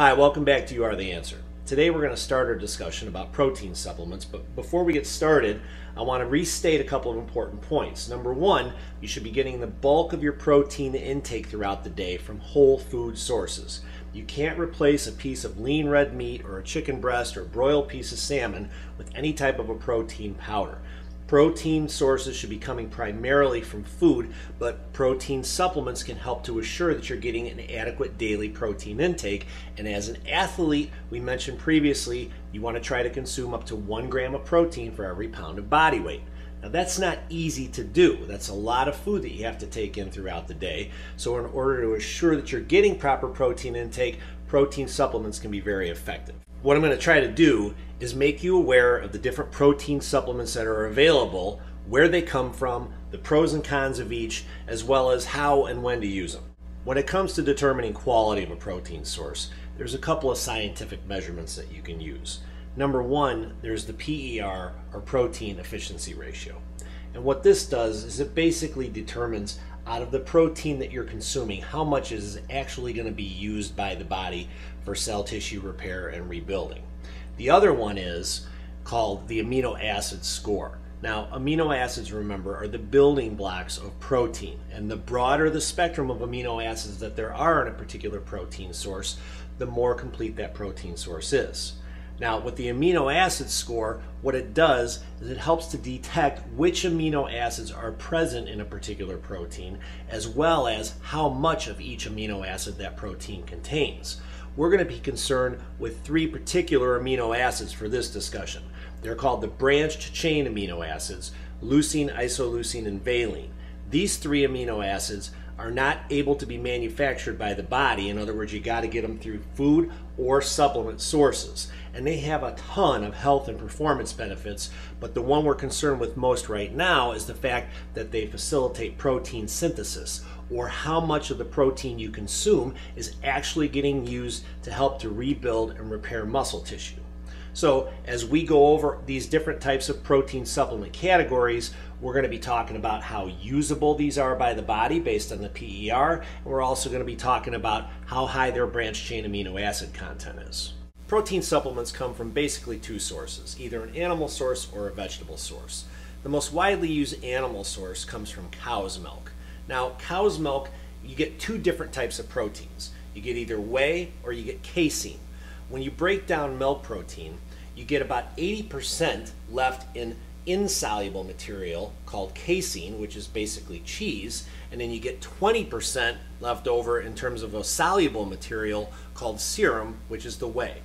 Hi, welcome back to You Are the Answer. Today we're going to start our discussion about protein supplements, but before we get started, I want to restate a couple of important points. Number one, you should be getting the bulk of your protein intake throughout the day from whole food sources. You can't replace a piece of lean red meat or a chicken breast or broiled piece of salmon with any type of a protein powder. Protein sources should be coming primarily from food, but protein supplements can help to assure that you're getting an adequate daily protein intake. And as an athlete, we mentioned previously, you want to try to consume up to 1 gram of protein for every pound of body weight. Now that's not easy to do. That's a lot of food that you have to take in throughout the day. So in order to assure that you're getting proper protein intake, protein supplements can be very effective. What I'm going to try to do is make you aware of the different protein supplements that are available, where they come from, the pros and cons of each, as well as how and when to use them. When it comes to determining quality of a protein source, there's a couple of scientific measurements that you can use. Number one, there's the PER, or protein efficiency ratio. And what this does is it basically determines out of the protein that you're consuming, how much is actually going to be used by the body for cell tissue repair and rebuilding. The other one is called the amino acid score. Now, amino acids, remember, are the building blocks of protein, and the broader the spectrum of amino acids that there are in a particular protein source, the more complete that protein source is. Now, with the amino acid score, what it does is it helps to detect which amino acids are present in a particular protein, as well as how much of each amino acid that protein contains. We're going to be concerned with 3 particular amino acids for this discussion. They're called the branched chain amino acids, leucine, isoleucine, and valine. These 3 amino acids are not able to be manufactured by the body. In other words, you got to get them through food or supplement sources. And they have a ton of health and performance benefits, but the one we're concerned with most right now is the fact that they facilitate protein synthesis, or how much of the protein you consume is actually getting used to help to rebuild and repair muscle tissue. So as we go over these different types of protein supplement categories, we're going to be talking about how usable these are by the body based on the PER, and we're also going to be talking about how high their branched chain amino acid content is. Protein supplements come from basically 2 sources, either an animal source or a vegetable source. The most widely used animal source comes from cow's milk. Now, cow's milk, you get 2 different types of proteins. You get either whey or you get casein. When you break down milk protein, you get about 80% left in insoluble material called casein, which is basically cheese, and then you get 20% left over in terms of a soluble material called serum, which is the whey.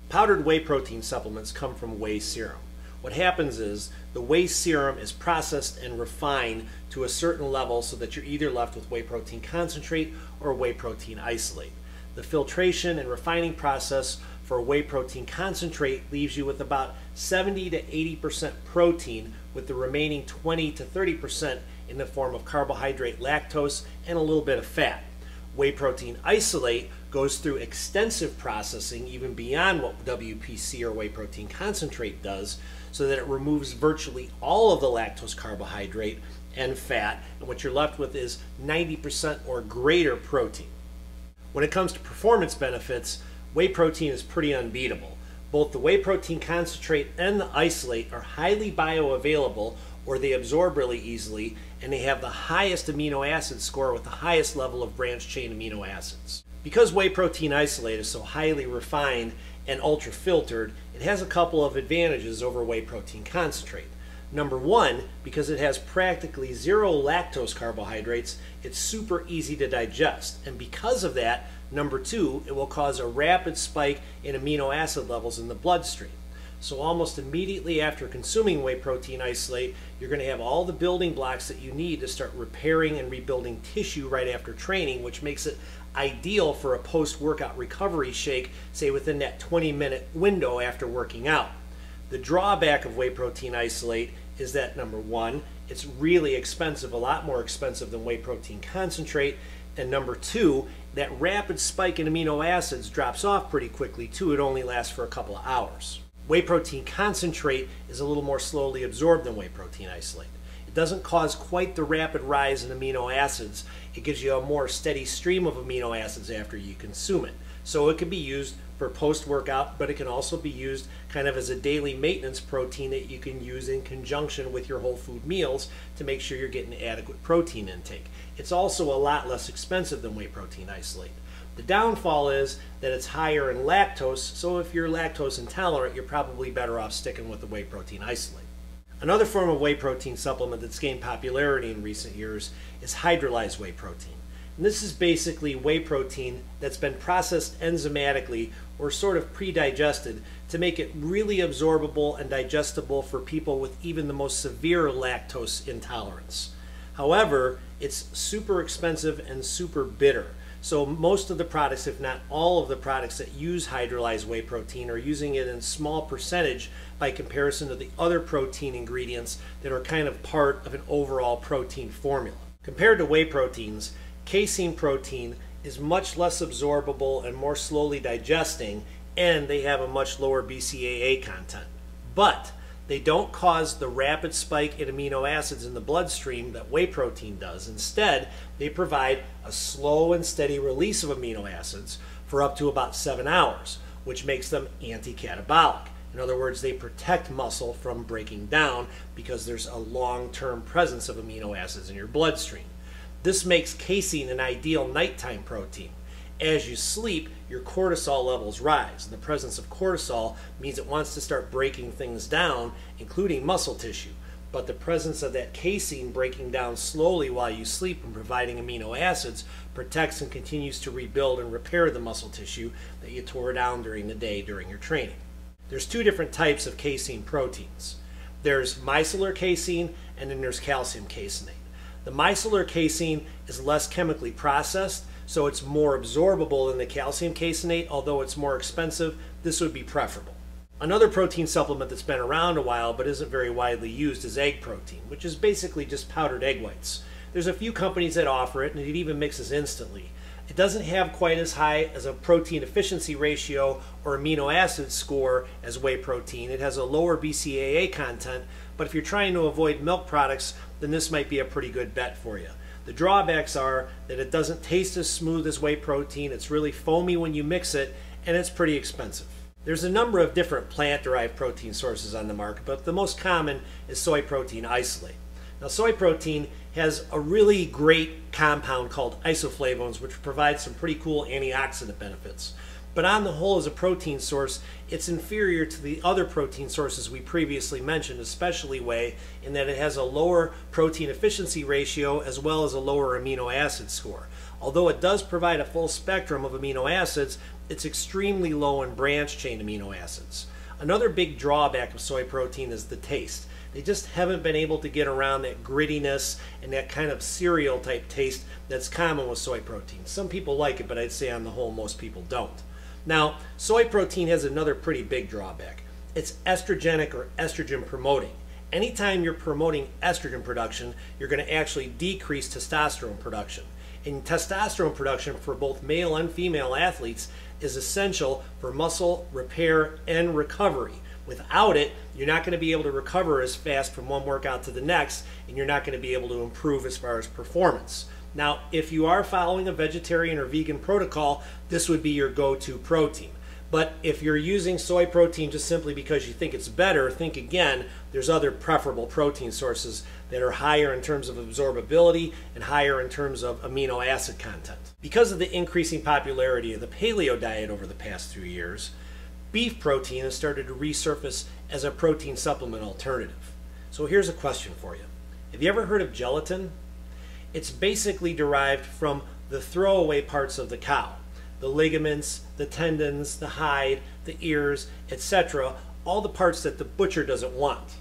Powdered whey protein supplements come from whey serum. What happens is the whey serum is processed and refined to a certain level so that you're either left with whey protein concentrate or whey protein isolate. The filtration and refining process for whey protein concentrate leaves you with about 70 to 80% protein, with the remaining 20 to 30% in the form of carbohydrate, lactose, and a little bit of fat. Whey protein isolate goes through extensive processing, even beyond what WPC or whey protein concentrate does, so that it removes virtually all of the lactose, carbohydrate, and fat, and what you're left with is 90% or greater protein. When it comes to performance benefits, whey protein is pretty unbeatable. Both the whey protein concentrate and the isolate are highly bioavailable, or they absorb really easily, and they have the highest amino acid score with the highest level of branched chain amino acids. Because whey protein isolate is so highly refined and ultra filtered, it has a couple of advantages over whey protein concentrate. Number one, because it has practically 0 lactose carbohydrates, it's super easy to digest. And because of that, number 2, it will cause a rapid spike in amino acid levels in the bloodstream. So almost immediately after consuming whey protein isolate, you're going to have all the building blocks that you need to start repairing and rebuilding tissue right after training, which makes it ideal for a post-workout recovery shake, say within that 20-minute window after working out. The drawback of whey protein isolate is that, number 1, it's really expensive, a lot more expensive than whey protein concentrate, and number 2, that rapid spike in amino acids drops off pretty quickly too. It only lasts for a couple of hours. Whey protein concentrate is a little more slowly absorbed than whey protein isolate. It doesn't cause quite the rapid rise in amino acids. It gives you a more steady stream of amino acids after you consume it. So it can be used for post-workout, but it can also be used kind of as a daily maintenance protein that you can use in conjunction with your whole food meals to make sure you're getting adequate protein intake. It's also a lot less expensive than whey protein isolate. The downfall is that it's higher in lactose, so if you're lactose intolerant, you're probably better off sticking with the whey protein isolate. Another form of whey protein supplement that's gained popularity in recent years is hydrolyzed whey protein. And this is basically whey protein that's been processed enzymatically or sort of pre-digested to make it really absorbable and digestible for people with even the most severe lactose intolerance. However, it's super expensive and super bitter. So most of the products, if not all of the products that use hydrolyzed whey protein, are using it in small percentage by comparison to the other protein ingredients that are kind of part of an overall protein formula. Compared to whey proteins, casein protein is much less absorbable and more slowly digesting, and they have a much lower BCAA content. But they don't cause the rapid spike in amino acids in the bloodstream that whey protein does. Instead, they provide a slow and steady release of amino acids for up to about 7 hours, which makes them anti-catabolic. In other words, they protect muscle from breaking down because there's a long-term presence of amino acids in your bloodstream. This makes casein an ideal nighttime protein. As you sleep, your cortisol levels rise, and the presence of cortisol means it wants to start breaking things down, including muscle tissue. But the presence of that casein breaking down slowly while you sleep and providing amino acids protects and continues to rebuild and repair the muscle tissue that you tore down during the day during your training. There's two different types of casein proteins. There's micellar casein, and then there's calcium caseinate. The micellar casein is less chemically processed, so it's more absorbable than the calcium caseinate. Although it's more expensive, this would be preferable. Another protein supplement that's been around a while but isn't very widely used is egg protein, which is basically just powdered egg whites. There's a few companies that offer it, and it even mixes instantly. It doesn't have quite as high as a protein efficiency ratio or amino acid score as whey protein. It has a lower BCAA content, but if you're trying to avoid milk products, then this might be a pretty good bet for you. The drawbacks are that it doesn't taste as smooth as whey protein, it's really foamy when you mix it, and it's pretty expensive. There's a number of different plant-derived protein sources on the market, but the most common is soy protein isolate. Now, soy protein has a really great compound called isoflavones, which provides some pretty cool antioxidant benefits. But on the whole, as a protein source, it's inferior to the other protein sources we previously mentioned, especially whey, in that it has a lower protein efficiency ratio as well as a lower amino acid score. Although it does provide a full spectrum of amino acids, it's extremely low in branched chain amino acids. Another big drawback of soy protein is the taste. They just haven't been able to get around that grittiness and that kind of cereal type taste that's common with soy protein. Some people like it, but I'd say on the whole most people don't. Now, soy protein has another pretty big drawback. It's estrogenic or estrogen promoting. Anytime you're promoting estrogen production, you're going to actually decrease testosterone production. And testosterone production for both male and female athletes is essential for muscle repair and recovery. Without it, you're not going to be able to recover as fast from one workout to the next, and you're not going to be able to improve as far as performance. Now, if you are following a vegetarian or vegan protocol, this would be your go-to protein. But if you're using soy protein just simply because you think it's better, think again. There's other preferable protein sources that are higher in terms of absorbability and higher in terms of amino acid content. Because of the increasing popularity of the paleo diet over the past few years, beef protein has started to resurface as a protein supplement alternative. So here's a question for you. Have you ever heard of gelatin? It's basically derived from the throwaway parts of the cow. The ligaments, the tendons, the hide, the ears, etc. All the parts that the butcher doesn't want.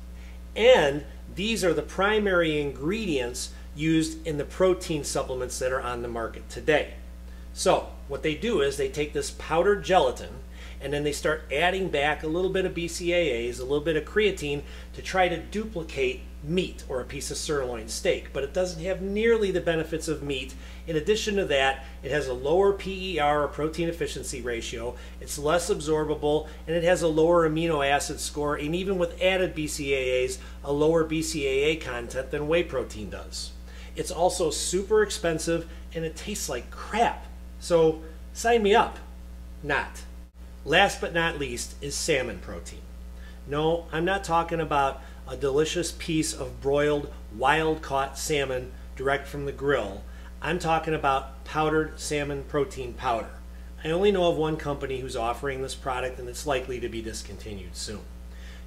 And these are the primary ingredients used in the protein supplements that are on the market today. So what they do is they take this powdered gelatin and then they start adding back a little bit of BCAAs, a little bit of creatine to try to duplicate meat or a piece of sirloin steak, but it doesn't have nearly the benefits of meat. In addition to that, it has a lower PER or protein efficiency ratio, it's less absorbable, and it has a lower amino acid score, and even with added BCAAs, a lower BCAA content than whey protein does. It's also super expensive and it tastes like crap. So sign me up. Not. Last but not least is salmon protein. No, I'm not talking about a delicious piece of broiled, wild-caught salmon direct from the grill. I'm talking about powdered salmon protein powder. I only know of one company who's offering this product, and it's likely to be discontinued soon.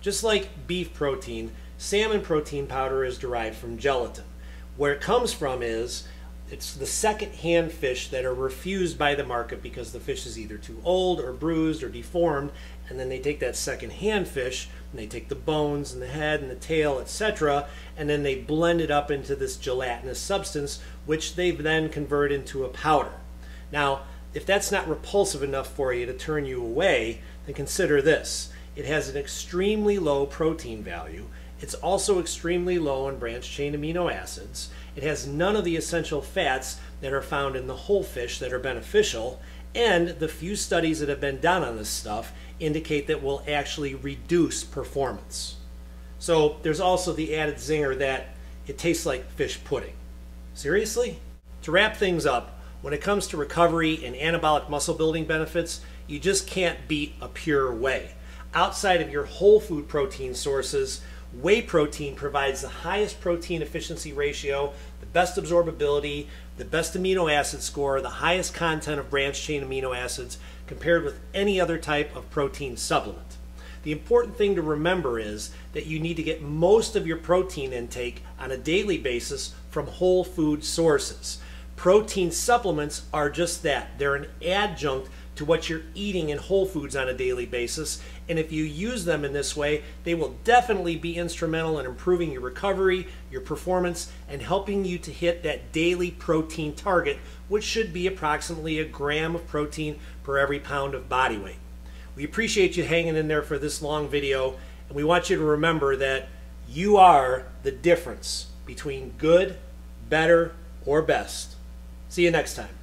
Just like beef protein, salmon protein powder is derived from gelatin. Where it comes from is it's the second-hand fish that are refused by the market because the fish is either too old or bruised or deformed, and then they take that second-hand fish and they take the bones and the head and the tail, etc., and then they blend it up into this gelatinous substance, which they then convert into a powder. Now, if that's not repulsive enough for you to turn you away, then consider this. It has an extremely low protein value. It's also extremely low in branched-chain amino acids. It has none of the essential fats that are found in the whole fish that are beneficial, and the few studies that have been done on this stuff indicate that will actually reduce performance. So there's also the added zinger that it tastes like fish pudding. Seriously? To wrap things up, when it comes to recovery and anabolic muscle building benefits, you just can't beat a pure whey. Outside of your whole food protein sources, whey protein provides the highest protein efficiency ratio, the best absorbability, the best amino acid score, the highest content of branched-chain amino acids compared with any other type of protein supplement. The important thing to remember is that you need to get most of your protein intake on a daily basis from whole food sources. Protein supplements are just that. They're an adjunct to what you're eating in whole foods on a daily basis, and if you use them in this way, they will definitely be instrumental in improving your recovery, your performance, and helping you to hit that daily protein target, which should be approximately a gram of protein per every pound of body weight. We appreciate you hanging in there for this long video, and we want you to remember that you are the difference between good, better, or best. See you next time.